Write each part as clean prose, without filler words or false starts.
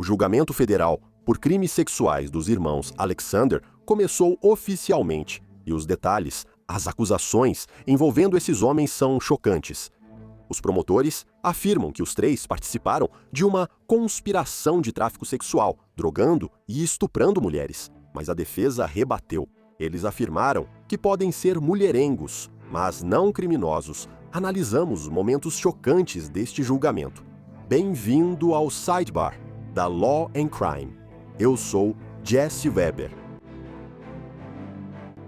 O julgamento federal por crimes sexuais dos irmãos Alexander começou oficialmente, e os detalhes, as acusações envolvendo esses homens são chocantes. Os promotores afirmam que os três participaram de uma conspiração de tráfico sexual, drogando e estuprando mulheres, mas a defesa rebateu. Eles afirmaram que podem ser mulherengos, mas não criminosos. Analisamos momentos chocantes deste julgamento. Bem-vindo ao Sidebar, da Law and Crime. Eu sou Jesse Weber.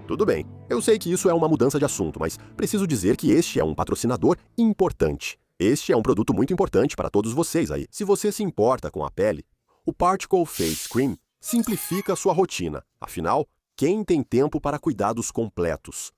Tudo bem, eu sei que isso é uma mudança de assunto, mas preciso dizer que este é um patrocinador importante. Este é um produto muito importante para todos vocês aí. Se você se importa com a pele, o Particle Face Cream simplifica sua rotina. Afinal, quem tem tempo para cuidados completos?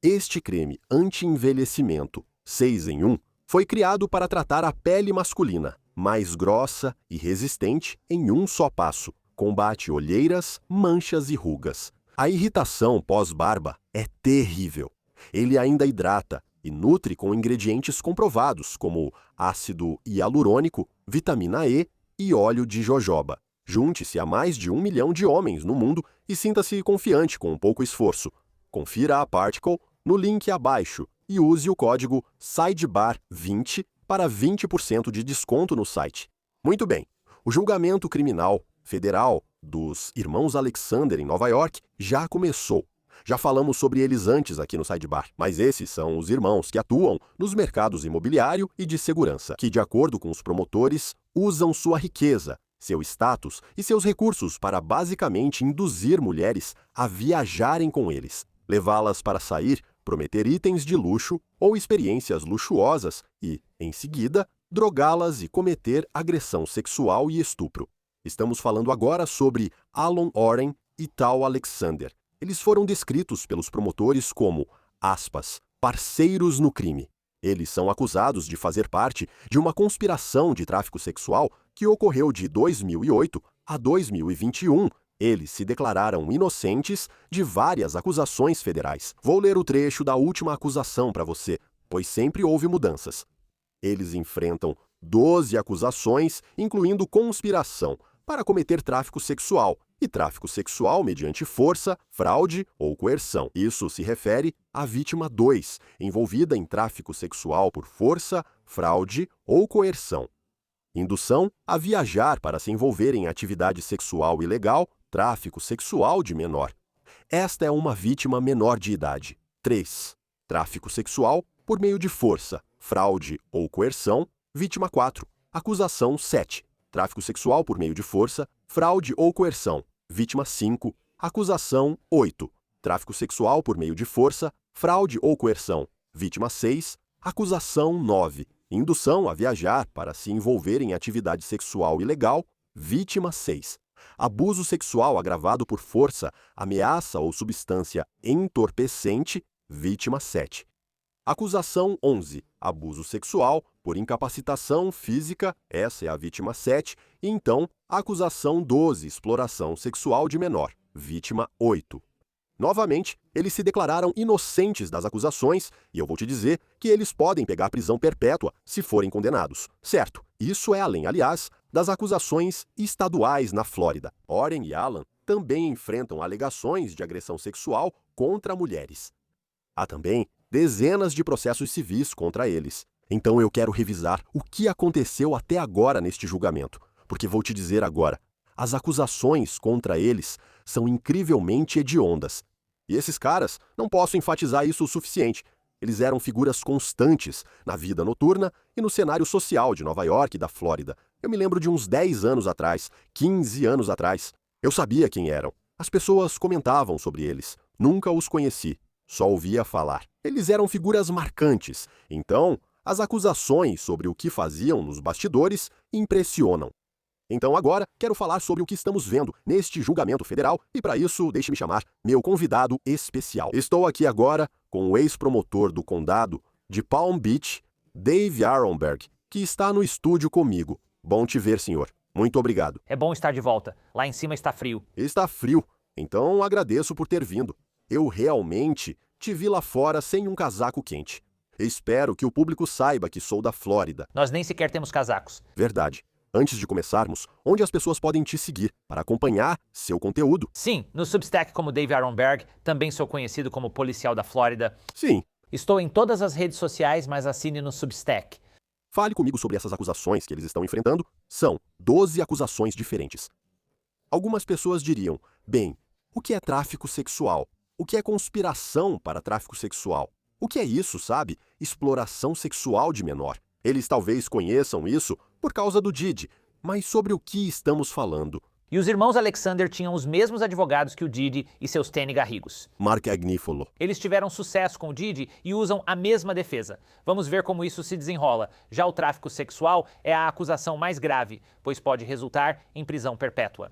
Este creme anti-envelhecimento 6 em 1 foi criado para tratar a pele masculina, mais grossa e resistente em um só passo. Combate olheiras, manchas e rugas. A irritação pós-barba é terrível. Ele ainda hidrata e nutre com ingredientes comprovados, como ácido hialurônico, vitamina E e óleo de jojoba. Junte-se a mais de 1 milhão de homens no mundo e sinta-se confiante com pouco esforço. Confira a Particle no link abaixo e use o código SIDEBAR20 para 20% de desconto no site. Muito bem, o julgamento criminal federal dos irmãos Alexander em Nova York já começou. Já falamos sobre eles antes aqui no Sidebar, mas esses são os irmãos que atuam nos mercados imobiliário e de segurança, que, de acordo com os promotores, usam sua riqueza, seu status e seus recursos para basicamente induzir mulheres a viajarem com eles, levá-las para sair, prometer itens de luxo ou experiências luxuosas e, em seguida, drogá-las e cometer agressão sexual e estupro. Estamos falando agora sobre Alon Oren e Tal Alexander. Eles foram descritos pelos promotores como, aspas, parceiros no crime. Eles são acusados de fazer parte de uma conspiração de tráfico sexual que ocorreu de 2008 a 2021. Eles se declararam inocentes de várias acusações federais. Vou ler o trecho da última acusação para você, pois sempre houve mudanças. Eles enfrentam 12 acusações, incluindo conspiração, para cometer tráfico sexual, e tráfico sexual mediante força, fraude ou coerção. Isso se refere à vítima 2, envolvida em tráfico sexual por força, fraude ou coerção. Indução a viajar para se envolver em atividade sexual ilegal, tráfico sexual de menor. Esta é uma vítima menor de idade. 3. Tráfico sexual por meio de força, fraude ou coerção, vítima 4. Acusação 7. Tráfico sexual por meio de força, fraude ou coerção, vítima 5. Acusação 8. Tráfico sexual por meio de força, fraude ou coerção, vítima 6. Acusação 9. Indução a viajar para se envolver em atividade sexual ilegal, vítima 6. Abuso sexual agravado por força, ameaça ou substância entorpecente, vítima 7. Acusação 11. Abuso sexual por incapacitação física, essa é a vítima 7. E então, acusação 12. Exploração sexual de menor, vítima 8. Novamente, eles se declararam inocentes das acusações e eu vou te dizer que eles podem pegar prisão perpétua se forem condenados. Certo, isso é além, aliás, das acusações estaduais na Flórida. Oren e Alan também enfrentam alegações de agressão sexual contra mulheres. Há também dezenas de processos civis contra eles. Então eu quero revisar o que aconteceu até agora neste julgamento, porque vou te dizer agora, as acusações contra eles são incrivelmente hediondas. E esses caras, não posso enfatizar isso o suficiente, eles eram figuras constantes na vida noturna e no cenário social de Nova York e da Flórida. Eu me lembro de uns 10 anos atrás, 15 anos atrás. Eu sabia quem eram. As pessoas comentavam sobre eles. Nunca os conheci. Só ouvia falar. Eles eram figuras marcantes, então as acusações sobre o que faziam nos bastidores impressionam. Então agora quero falar sobre o que estamos vendo neste julgamento federal e para isso deixe-me chamar meu convidado especial. Estou aqui agora com o ex-promotor do condado de Palm Beach, Dave Aronberg, que está no estúdio comigo. Bom te ver, senhor. Muito obrigado. É bom estar de volta. Lá em cima está frio. Está frio, então agradeço por ter vindo. Eu realmente te vi lá fora sem um casaco quente. Espero que o público saiba que sou da Flórida. Nós nem sequer temos casacos. Verdade. Antes de começarmos, onde as pessoas podem te seguir para acompanhar seu conteúdo? Sim, no Substack como Dave Aronberg, também sou conhecido como policial da Flórida. Sim. Estou em todas as redes sociais, mas assine no Substack. Fale comigo sobre essas acusações que eles estão enfrentando. São 12 acusações diferentes. Algumas pessoas diriam, bem, o que é tráfico sexual? O que é conspiração para tráfico sexual? O que é isso, sabe? Exploração sexual de menor. Eles talvez conheçam isso por causa do Diddy, mas sobre o que estamos falando? E os irmãos Alexander tinham os mesmos advogados que o Diddy e seus Tenny Garrigos. Mark Agnifilo. Eles tiveram sucesso com o Diddy e usam a mesma defesa. Vamos ver como isso se desenrola. Já o tráfico sexual é a acusação mais grave, pois pode resultar em prisão perpétua.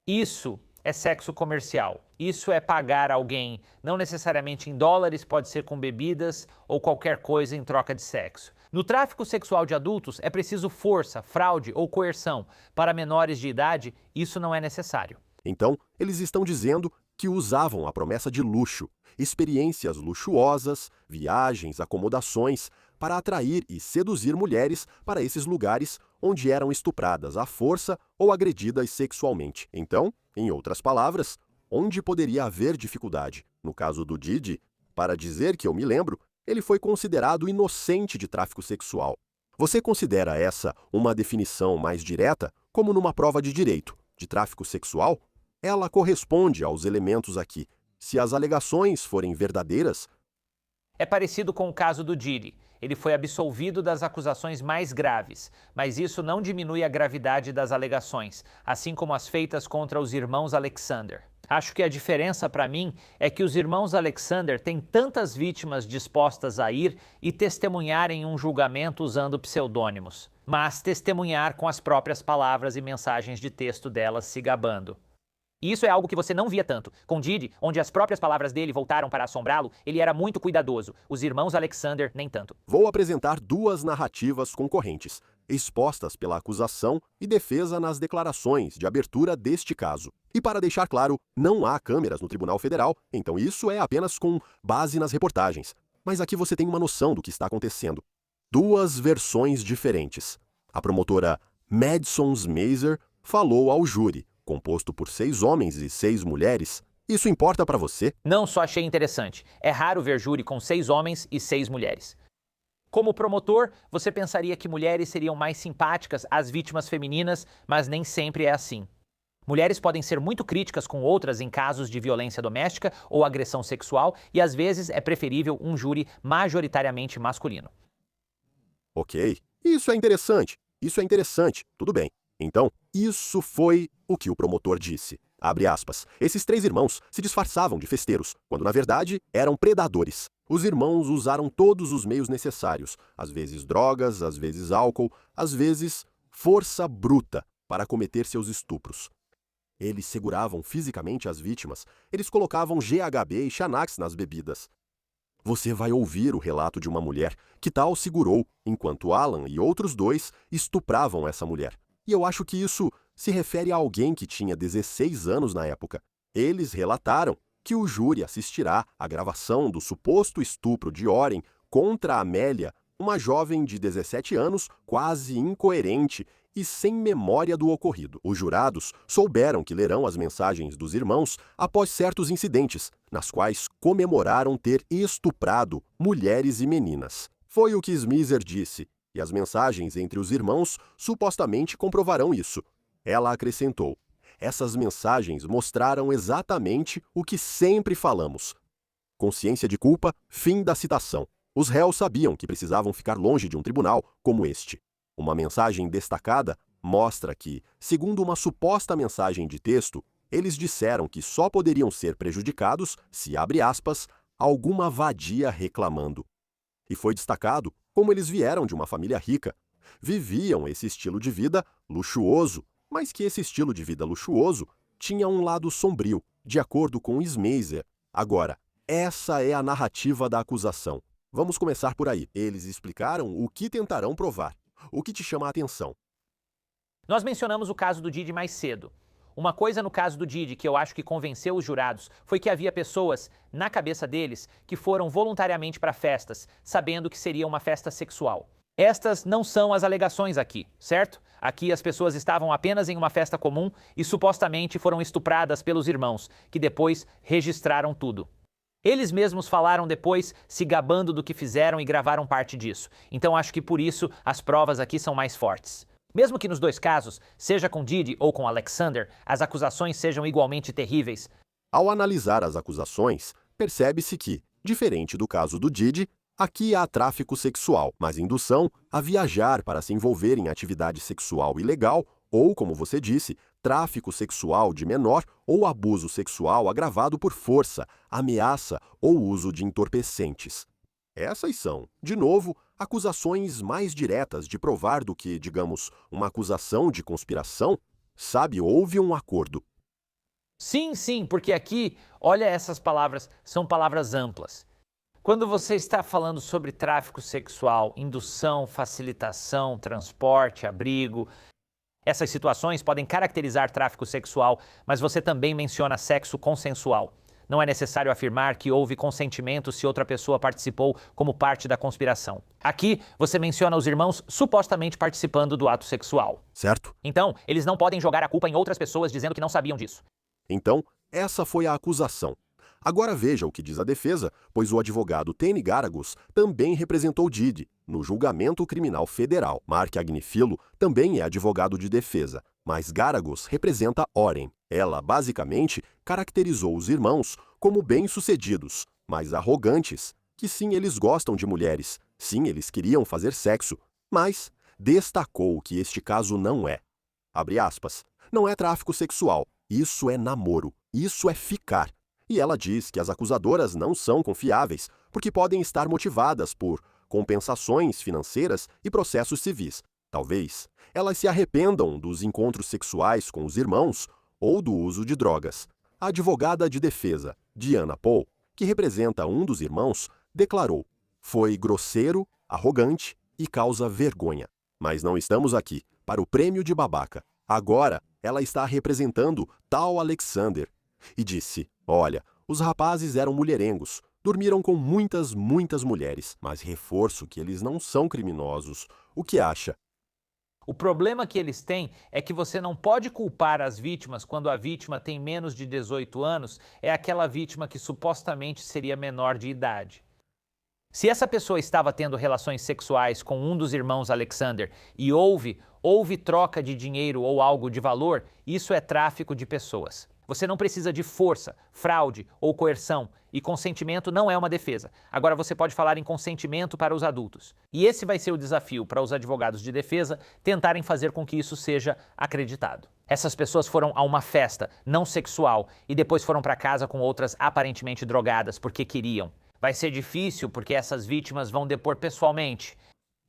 Isso é sexo comercial. Isso é pagar alguém, não necessariamente em dólares, pode ser com bebidas ou qualquer coisa em troca de sexo. No tráfico sexual de adultos, é preciso força, fraude ou coerção. Para menores de idade, isso não é necessário. Então, eles estão dizendo que usavam a promessa de luxo, experiências luxuosas, viagens, acomodações, para atrair e seduzir mulheres para esses lugares onde eram estupradas à força ou agredidas sexualmente. Então, em outras palavras, onde poderia haver dificuldade? No caso do Diddy, para dizer que eu me lembro, ele foi considerado inocente de tráfico sexual. Você considera essa uma definição mais direta, como numa prova de direito, de tráfico sexual? Ela corresponde aos elementos aqui. Se as alegações forem verdadeiras... É parecido com o caso do Diddy. Ele foi absolvido das acusações mais graves, mas isso não diminui a gravidade das alegações, assim como as feitas contra os irmãos Alexander. Acho que a diferença para mim é que os irmãos Alexander têm tantas vítimas dispostas a ir e testemunhar em um julgamento usando pseudônimos, mas testemunhar com as próprias palavras e mensagens de texto delas se gabando. E isso é algo que você não via tanto. Com Diddy, onde as próprias palavras dele voltaram para assombrá-lo, ele era muito cuidadoso. Os irmãos Alexander, nem tanto. Vou apresentar duas narrativas concorrentes, expostas pela acusação e defesa nas declarações de abertura deste caso. E para deixar claro, não há câmeras no Tribunal Federal, então isso é apenas com base nas reportagens. Mas aqui você tem uma noção do que está acontecendo. Duas versões diferentes. A promotora Madison Mazer falou ao júri, composto por 6 homens e 6 mulheres. Isso importa para você? Não só achei interessante. É raro ver júri com 6 homens e 6 mulheres. Como promotor, você pensaria que mulheres seriam mais simpáticas às vítimas femininas, mas nem sempre é assim. Mulheres podem ser muito críticas com outras em casos de violência doméstica ou agressão sexual, e às vezes é preferível um júri majoritariamente masculino. Ok, isso é interessante, tudo bem. Então, isso foi o que o promotor disse. Abre aspas. Esses 3 irmãos se disfarçavam de festeiros, quando na verdade eram predadores. Os irmãos usaram todos os meios necessários, às vezes drogas, às vezes álcool, às vezes força bruta, para cometer seus estupros. Eles seguravam fisicamente as vítimas, eles colocavam GHB e Xanax nas bebidas. Você vai ouvir o relato de uma mulher que tal segurou, enquanto Alan e outros 2 estupravam essa mulher. E eu acho que isso se refere a alguém que tinha 16 anos na época. Eles relataram que o júri assistirá à gravação do suposto estupro de Oren contra Amélia, uma jovem de 17 anos, quase incoerente e sem memória do ocorrido. Os jurados souberam que lerão as mensagens dos irmãos após certos incidentes, nas quais comemoraram ter estuprado mulheres e meninas. Foi o que Smizer disse. E as mensagens entre os irmãos supostamente comprovarão isso. Ela acrescentou: essas mensagens mostraram exatamente o que sempre falamos. Consciência de culpa, fim da citação. Os réus sabiam que precisavam ficar longe de um tribunal como este. Uma mensagem destacada mostra que, segundo uma suposta mensagem de texto, eles disseram que só poderiam ser prejudicados se, abre aspas, alguma vadia reclamando. E foi destacado como eles vieram de uma família rica. Viviam esse estilo de vida luxuoso, mas que esse estilo de vida luxuoso tinha um lado sombrio, de acordo com Smazer. Agora, essa é a narrativa da acusação. Vamos começar por aí. Eles explicaram o que tentarão provar. O que te chama a atenção? Nós mencionamos o caso do Diddy mais cedo. Uma coisa no caso do Diddy que eu acho que convenceu os jurados foi que havia pessoas, na cabeça deles, que foram voluntariamente para festas, sabendo que seria uma festa sexual. Estas não são as alegações aqui, certo? Aqui as pessoas estavam apenas em uma festa comum e supostamente foram estupradas pelos irmãos, que depois registraram tudo. Eles mesmos falaram depois, se gabando do que fizeram e gravaram parte disso. Então acho que por isso as provas aqui são mais fortes. Mesmo que nos dois casos, seja com Diddy ou com Alexander, as acusações sejam igualmente terríveis. Ao analisar as acusações, percebe-se que, diferente do caso do Diddy, aqui há tráfico sexual, mas indução a viajar para se envolver em atividade sexual ilegal ou, como você disse, tráfico sexual de menor ou abuso sexual agravado por força, ameaça ou uso de entorpecentes. Essas são, de novo, acusações mais diretas de provar do que, digamos, uma acusação de conspiração. Sabe, houve um acordo. Sim, porque aqui, olha essas palavras, são palavras amplas. Quando você está falando sobre tráfico sexual, indução, facilitação, transporte, abrigo, essas situações podem caracterizar tráfico sexual, mas você também menciona sexo consensual. Não é necessário afirmar que houve consentimento se outra pessoa participou como parte da conspiração. Aqui, você menciona os irmãos supostamente participando do ato sexual. Certo? Então, eles não podem jogar a culpa em outras pessoas dizendo que não sabiam disso. Então, essa foi a acusação. Agora veja o que diz a defesa, pois o advogado Teny Garagos também representou Diddy no julgamento criminal federal. Mark Agnifilo também é advogado de defesa, mas Garagos representa Oren. Ela, basicamente, caracterizou os irmãos como bem-sucedidos, mas arrogantes, que sim, eles gostam de mulheres, sim, eles queriam fazer sexo, mas destacou que este caso não é. Abre aspas. Não é tráfico sexual, isso é namoro, isso é ficar. E ela diz que as acusadoras não são confiáveis, porque podem estar motivadas por compensações financeiras e processos civis. Talvez elas se arrependam dos encontros sexuais com os irmãos ou do uso de drogas. A advogada de defesa, Diana Paul, que representa um dos irmãos, declarou: foi grosseiro, arrogante e causa vergonha. Mas não estamos aqui para o prêmio de babaca. Agora, ela está representando tal Alexander. E disse: olha, os rapazes eram mulherengos, dormiram com muitas mulheres, mas reforço que eles não são criminosos. O que acha? O problema que eles têm é que você não pode culpar as vítimas quando a vítima tem menos de 18 anos, é aquela vítima que supostamente seria menor de idade. Se essa pessoa estava tendo relações sexuais com um dos irmãos Alexander e houve troca de dinheiro ou algo de valor, isso é tráfico de pessoas. Você não precisa de força, fraude ou coerção, e consentimento não é uma defesa. Agora você pode falar em consentimento para os adultos. E esse vai ser o desafio para os advogados de defesa tentarem fazer com que isso seja acreditado. Essas pessoas foram a uma festa não sexual e depois foram para casa com outras aparentemente drogadas porque queriam. Vai ser difícil porque essas vítimas vão depor pessoalmente.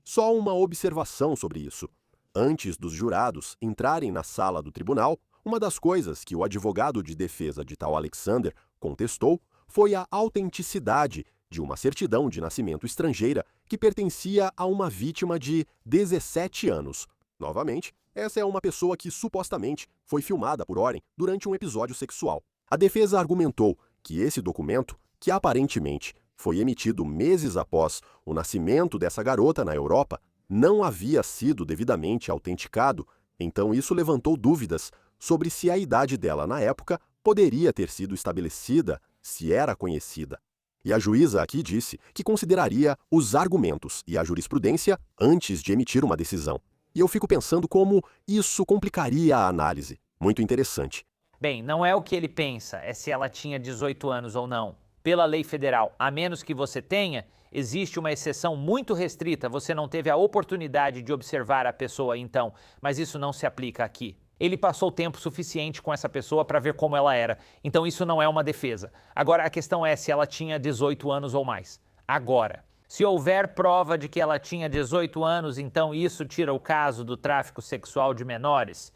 Só uma observação sobre isso. Antes dos jurados entrarem na sala do tribunal, uma das coisas que o advogado de defesa de tal Alexander contestou foi a autenticidade de uma certidão de nascimento estrangeira que pertencia a uma vítima de 17 anos. Novamente, essa é uma pessoa que supostamente foi filmada por Oren durante um episódio sexual. A defesa argumentou que esse documento, que aparentemente foi emitido meses após o nascimento dessa garota na Europa, não havia sido devidamente autenticado, então isso levantou dúvidas sobre se a idade dela na época poderia ter sido estabelecida, se era conhecida. E a juíza aqui disse que consideraria os argumentos e a jurisprudência antes de emitir uma decisão. E eu fico pensando como isso complicaria a análise. Muito interessante. Bem, não é o que ele pensa, é se ela tinha 18 anos ou não. Pela lei federal, a menos que você tenha, existe uma exceção muito restrita, você não teve a oportunidade de observar a pessoa então, mas isso não se aplica aqui. Ele passou tempo suficiente com essa pessoa para ver como ela era, então isso não é uma defesa. Agora a questão é se ela tinha 18 anos ou mais. Agora, se houver prova de que ela tinha 18 anos, então isso tira o caso do tráfico sexual de menores.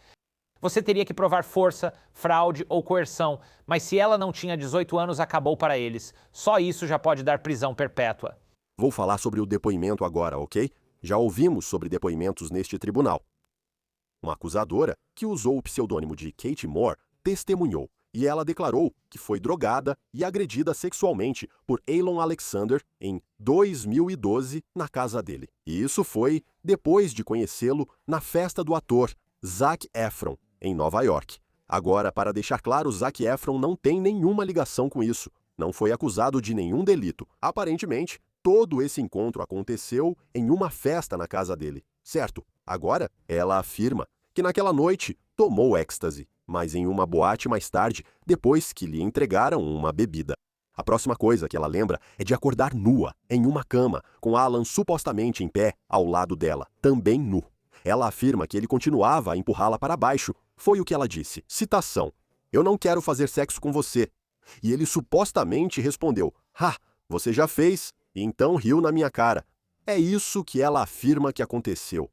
Você teria que provar força, fraude ou coerção, mas se ela não tinha 18 anos, acabou para eles. Só isso já pode dar prisão perpétua. Vou falar sobre o depoimento agora, ok? Já ouvimos sobre depoimentos neste tribunal. Uma acusadora, que usou o pseudônimo de Kate Moore, testemunhou e ela declarou que foi drogada e agredida sexualmente por Elon Alexander em 2012 na casa dele. E isso foi depois de conhecê-lo na festa do ator Zac Efron, em Nova York. Agora, para deixar claro, Zac Efron não tem nenhuma ligação com isso. Não foi acusado de nenhum delito. Aparentemente, todo esse encontro aconteceu em uma festa na casa dele, certo? Agora, ela afirma que naquela noite tomou êxtase, mas em uma boate mais tarde, depois que lhe entregaram uma bebida. A próxima coisa que ela lembra é de acordar nua, em uma cama, com Alan supostamente em pé ao lado dela, também nu. Ela afirma que ele continuava a empurrá-la para baixo. Foi o que ela disse. Citação: "Eu não quero fazer sexo com você." E ele supostamente respondeu: "Ah, você já fez?" E então riu na minha cara. É isso que ela afirma que aconteceu.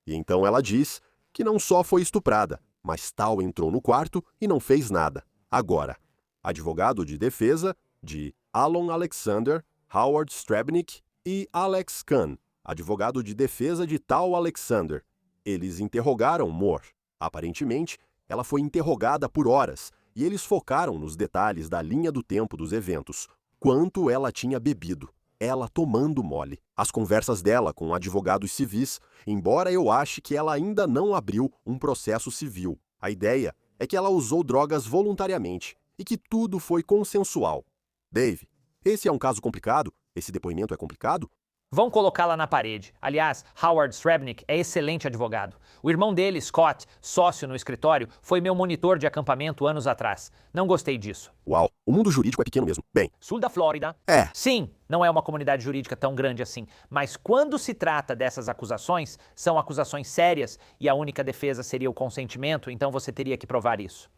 E então ela diz que não só foi estuprada, mas tal entrou no quarto e não fez nada. Agora, advogado de defesa de Alan Alexander, Howard Strebnick e Alex Kahn, advogado de defesa de tal Alexander. Eles interrogaram Moore. Aparentemente, ela foi interrogada por horas e eles focaram nos detalhes da linha do tempo dos eventos. Quanto ela tinha bebido. Ela tomando mole. As conversas dela com advogados civis, embora eu ache que ela ainda não abriu um processo civil. A ideia é que ela usou drogas voluntariamente e que tudo foi consensual. Dave, esse é um caso complicado? Esse depoimento é complicado? Vão colocá-la na parede. Aliás, Howard Strebnick é excelente advogado. O irmão dele, Scott, sócio no escritório, foi meu monitor de acampamento anos atrás. Não gostei disso. Uau, o mundo jurídico é pequeno mesmo. Bem, Sul da Flórida. É. Sim, não é uma comunidade jurídica tão grande assim. Mas quando se trata dessas acusações, são acusações sérias e a única defesa seria o consentimento, então você teria que provar isso.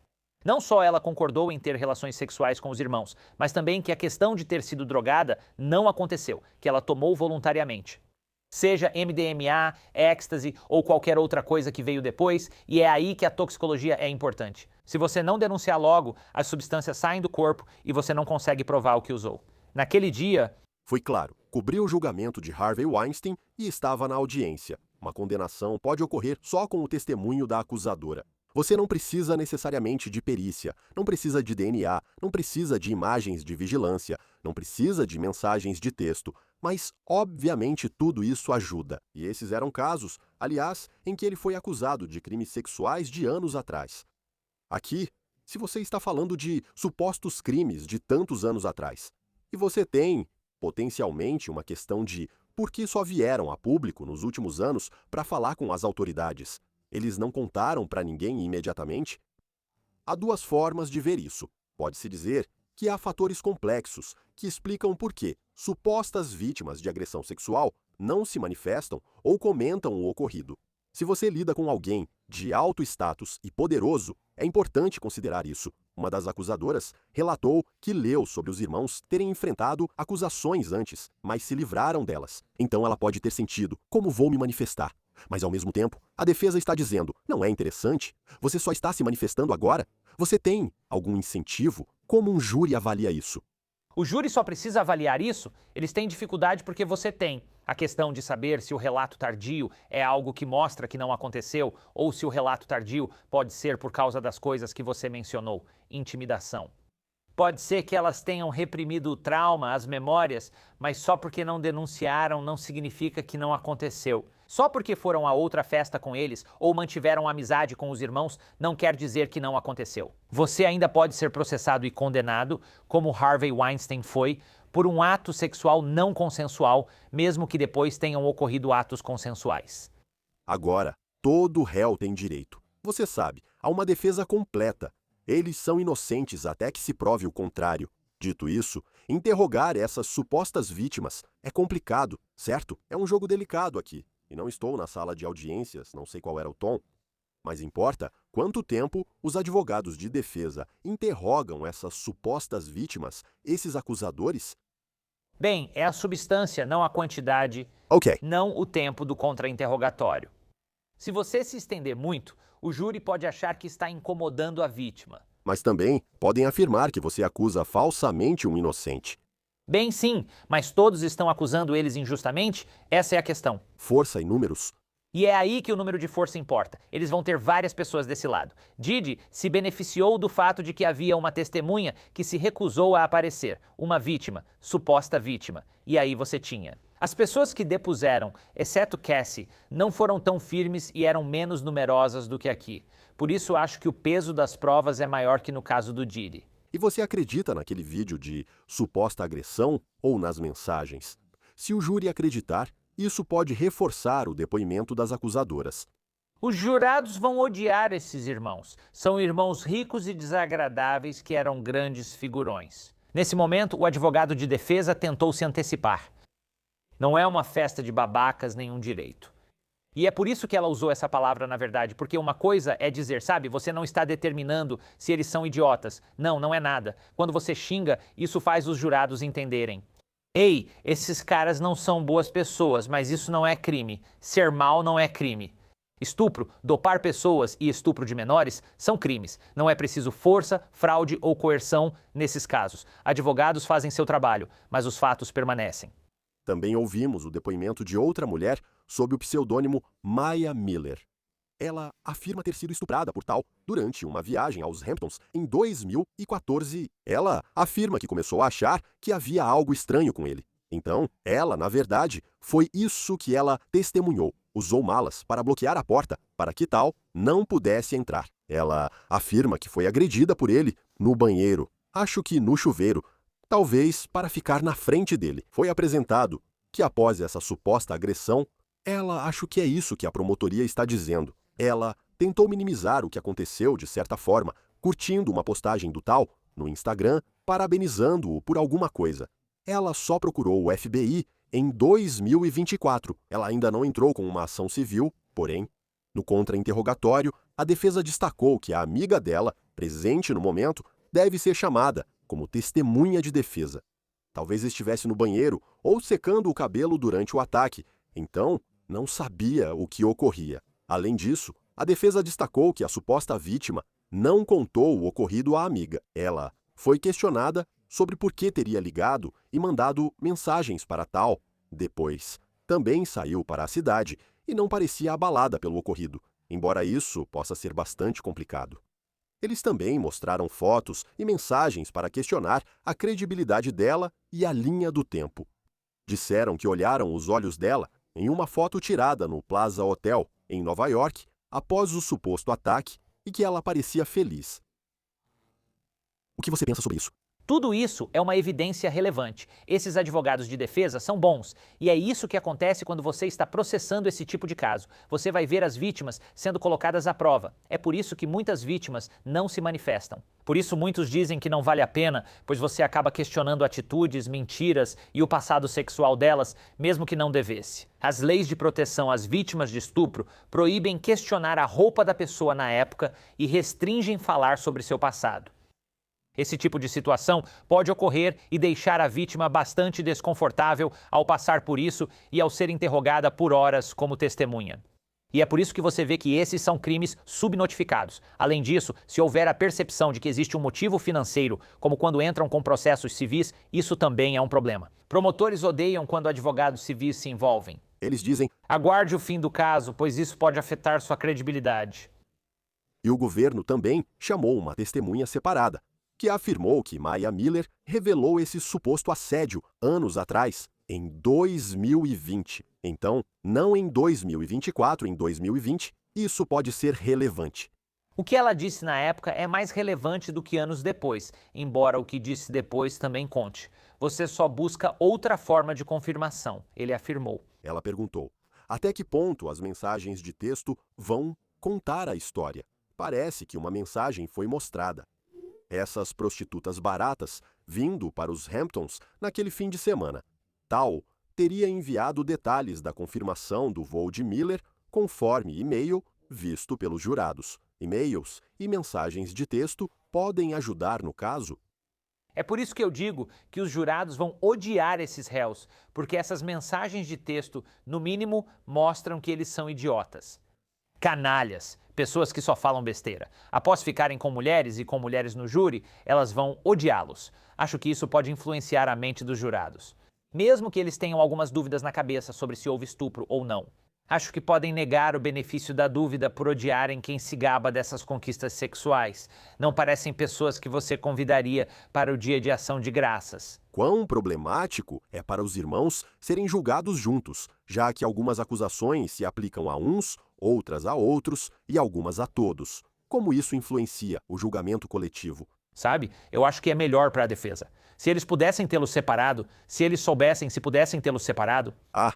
Não só ela concordou em ter relações sexuais com os irmãos, mas também que a questão de ter sido drogada não aconteceu, que ela tomou voluntariamente. Seja MDMA, êxtase ou qualquer outra coisa que veio depois, e é aí que a toxicologia é importante. Se você não denunciar logo, as substâncias saem do corpo e você não consegue provar o que usou. Naquele dia, foi claro, cobriu o julgamento de Harvey Weinstein e estava na audiência. Uma condenação pode ocorrer só com o testemunho da acusadora. Você não precisa necessariamente de perícia, não precisa de DNA, não precisa de imagens de vigilância, não precisa de mensagens de texto, mas obviamente tudo isso ajuda. E esses eram casos, aliás, em que ele foi acusado de crimes sexuais de anos atrás. Aqui, se você está falando de supostos crimes de tantos anos atrás, e você tem, potencialmente, uma questão de por que só vieram a público nos últimos anos para falar com as autoridades. Eles não contaram para ninguém imediatamente? Há duas formas de ver isso. Pode-se dizer que há fatores complexos que explicam por que supostas vítimas de agressão sexual não se manifestam ou comentam o ocorrido. Se você lida com alguém de alto status e poderoso, é importante considerar isso. Uma das acusadoras relatou que leu sobre os irmãos terem enfrentado acusações antes, mas se livraram delas. Então ela pode ter sentido: como vou me manifestar? Mas, ao mesmo tempo, a defesa está dizendo: não é interessante? Você só está se manifestando agora? Você tem algum incentivo? Como um júri avalia isso? o júri só precisa avaliar isso? Eles têm dificuldade porque você tem. A questão de saber se o relato tardio é algo que mostra que não aconteceu ou se o relato tardio pode ser por causa das coisas que você mencionou, intimidação. Pode ser que elas tenham reprimido o trauma, as memórias, mas só porque não denunciaram não significa que não aconteceu. Só porque foram a outra festa com eles ou mantiveram amizade com os irmãos não quer dizer que não aconteceu. Você ainda pode ser processado e condenado, como Harvey Weinstein foi, por um ato sexual não consensual, mesmo que depois tenham ocorrido atos consensuais. Agora, todo réu tem direito. Você sabe, a uma defesa completa. Eles são inocentes até que se prove o contrário. Dito isso, interrogar essas supostas vítimas é complicado, certo? É um jogo delicado aqui. E não estou na sala de audiências, não sei qual era o tom. Mas importa quanto tempo os advogados de defesa interrogam essas supostas vítimas, esses acusadores? Bem, é a substância, não a quantidade, Ok. não o tempo do contra-interrogatório. Se você se estender muito, o júri pode achar que está incomodando a vítima. Mas também podem afirmar que você acusa falsamente um inocente. Bem, sim, mas todos estão acusando eles injustamente? Essa é a questão. Força e números E é aí que o número de força importa. Eles vão ter várias pessoas desse lado. Didi se beneficiou do fato de que havia uma testemunha que se recusou a aparecer, uma vítima, suposta vítima. E aí você tinha. As pessoas que depuseram, exceto Cassie, não foram tão firmes e eram menos numerosas do que aqui. Por isso acho que o peso das provas é maior que no caso do Didi. E você acredita naquele vídeo de suposta agressão ou nas mensagens? Se o júri acreditar, isso pode reforçar o depoimento das acusadoras. Os jurados vão odiar esses irmãos. São irmãos ricos e desagradáveis que eram grandes figurões. Nesse momento, o advogado de defesa tentou se antecipar. Não é uma festa de babacas nenhum direito. E é por isso que ela usou essa palavra, na verdade, porque uma coisa é dizer, sabe, você não está determinando se eles são idiotas. Não, não é nada. Quando você xinga, isso faz os jurados entenderem. Ei, esses caras não são boas pessoas, mas isso não é crime. Ser mal não é crime. Estupro, dopar pessoas e estupro de menores são crimes. Não é preciso força, fraude ou coerção nesses casos. Advogados fazem seu trabalho, mas os fatos permanecem. Também ouvimos o depoimento de outra mulher sob o pseudônimo Maya Miller. Ela afirma ter sido estuprada por tal durante uma viagem aos Hamptons em 2014. Ela afirma que começou a achar que havia algo estranho com ele. Então, ela, na verdade, foi isso que ela testemunhou. Usou malas para bloquear a porta para que tal não pudesse entrar. Ela afirma que foi agredida por ele no banheiro, acho que no chuveiro, talvez para ficar na frente dele. Foi apresentado que após essa suposta agressão, acho que é isso que a promotoria está dizendo. Ela tentou minimizar o que aconteceu de certa forma, curtindo uma postagem do tal no Instagram, parabenizando-o por alguma coisa. Ela só procurou o FBI em 2024. Ela ainda não entrou com uma ação civil, porém, no contra-interrogatório, a defesa destacou que a amiga dela, presente no momento, deve ser chamada como testemunha de defesa. Talvez estivesse no banheiro ou secando o cabelo durante o ataque, então não sabia o que ocorria. Além disso, a defesa destacou que a suposta vítima não contou o ocorrido à amiga. Ela foi questionada sobre por que teria ligado e mandado mensagens para tal. Depois, também saiu para a cidade e não parecia abalada pelo ocorrido, embora isso possa ser bastante complicado. Eles também mostraram fotos e mensagens para questionar a credibilidade dela e a linha do tempo. Disseram que olharam os olhos dela em uma foto tirada no Plaza Hotel, em Nova York, após o suposto ataque e que ela parecia feliz. O que você pensa sobre isso? Tudo isso é uma evidência relevante. Esses advogados de defesa são bons. E é isso que acontece quando você está processando esse tipo de caso. Você vai ver as vítimas sendo colocadas à prova. É por isso que muitas vítimas não se manifestam. Por isso muitos dizem que não vale a pena, pois você acaba questionando atitudes, mentiras e o passado sexual delas, mesmo que não devesse. As leis de proteção às vítimas de estupro proíbem questionar a roupa da pessoa na época e restringem falar sobre seu passado. Esse tipo de situação pode ocorrer e deixar a vítima bastante desconfortável ao passar por isso e ao ser interrogada por horas como testemunha. E é por isso que você vê que esses são crimes subnotificados. Além disso, se houver a percepção de que existe um motivo financeiro, como quando entram com processos civis, isso também é um problema. Promotores odeiam quando advogados civis se envolvem. Eles dizem: aguarde o fim do caso, pois isso pode afetar sua credibilidade. E o governo também chamou uma testemunha separada, que afirmou que Maya Miller revelou esse suposto assédio anos atrás, em 2020. Então, não em 2024, em 2020, isso pode ser relevante. O que ela disse na época é mais relevante do que anos depois, embora o que disse depois também conte. Você só busca outra forma de confirmação, ele afirmou. Ela perguntou: até que ponto as mensagens de texto vão contar a história? Parece que uma mensagem foi mostrada. Essas prostitutas baratas vindo para os Hamptons naquele fim de semana. Tal teria enviado detalhes da confirmação do voo de Miller conforme e-mail visto pelos jurados. E-mails e mensagens de texto podem ajudar no caso. É por isso que eu digo que os jurados vão odiar esses réus, porque essas mensagens de texto, no mínimo, mostram que eles são idiotas. Canalhas, pessoas que só falam besteira. Após ficarem com mulheres e com mulheres no júri, elas vão odiá-los. Acho que isso pode influenciar a mente dos jurados. Mesmo que eles tenham algumas dúvidas na cabeça sobre se houve estupro ou não. Acho que podem negar o benefício da dúvida por odiarem quem se gaba dessas conquistas sexuais. Não parecem pessoas que você convidaria para o dia de ação de graças. Quão problemático é para os irmãos serem julgados juntos, já que algumas acusações se aplicam a uns, outras a outros e algumas a todos. Como isso influencia o julgamento coletivo? Sabe? Eu acho que é melhor para a defesa. Se eles pudessem tê-lo separado, se eles soubessem se pudessem tê-lo separado...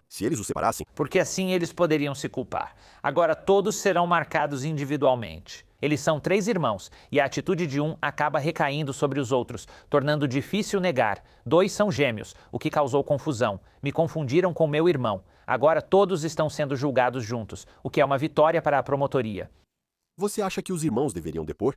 Se eles o separassem? Porque assim eles poderiam se culpar. Agora todos serão marcados individualmente. Eles são 3 irmãos, e a atitude de um acaba recaindo sobre os outros, tornando difícil negar. 2 são gêmeos, o que causou confusão. Me confundiram com meu irmão. Agora todos estão sendo julgados juntos, o que é uma vitória para a promotoria. Você acha que os irmãos deveriam depor?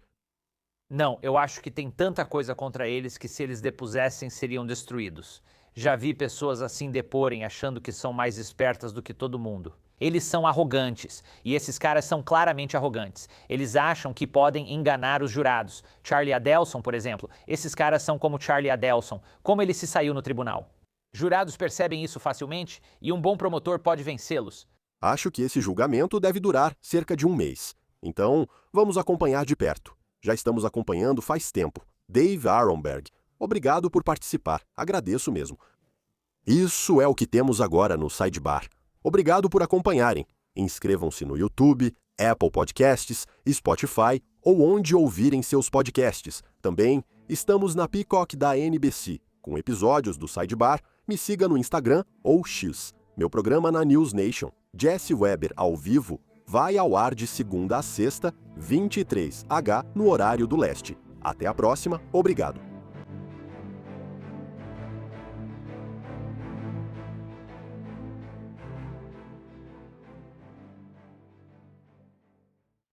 Não, eu acho que tem tanta coisa contra eles que se eles depusessem seriam destruídos. Já vi pessoas assim deporem achando que são mais espertas do que todo mundo. Eles são arrogantes, e esses caras são claramente arrogantes. Eles acham que podem enganar os jurados. Charlie Adelson, por exemplo, esses caras são como Charlie Adelson, como ele se saiu no tribunal. Jurados percebem isso facilmente e um bom promotor pode vencê-los. Acho que esse julgamento deve durar cerca de um mês. Então, vamos acompanhar de perto. Já estamos acompanhando faz tempo. Dave Aronberg, obrigado por participar. Agradeço mesmo. Isso é o que temos agora no Sidebar. Obrigado por acompanharem. Inscrevam-se no YouTube, Apple Podcasts, Spotify ou onde ouvirem seus podcasts. Também estamos na Peacock da NBC. Com episódios do Sidebar, me siga no Instagram ou X. Meu programa na News Nation, Jesse Weber ao vivo, vai ao ar de segunda a sexta, 23h no horário do leste. Até a próxima, obrigado.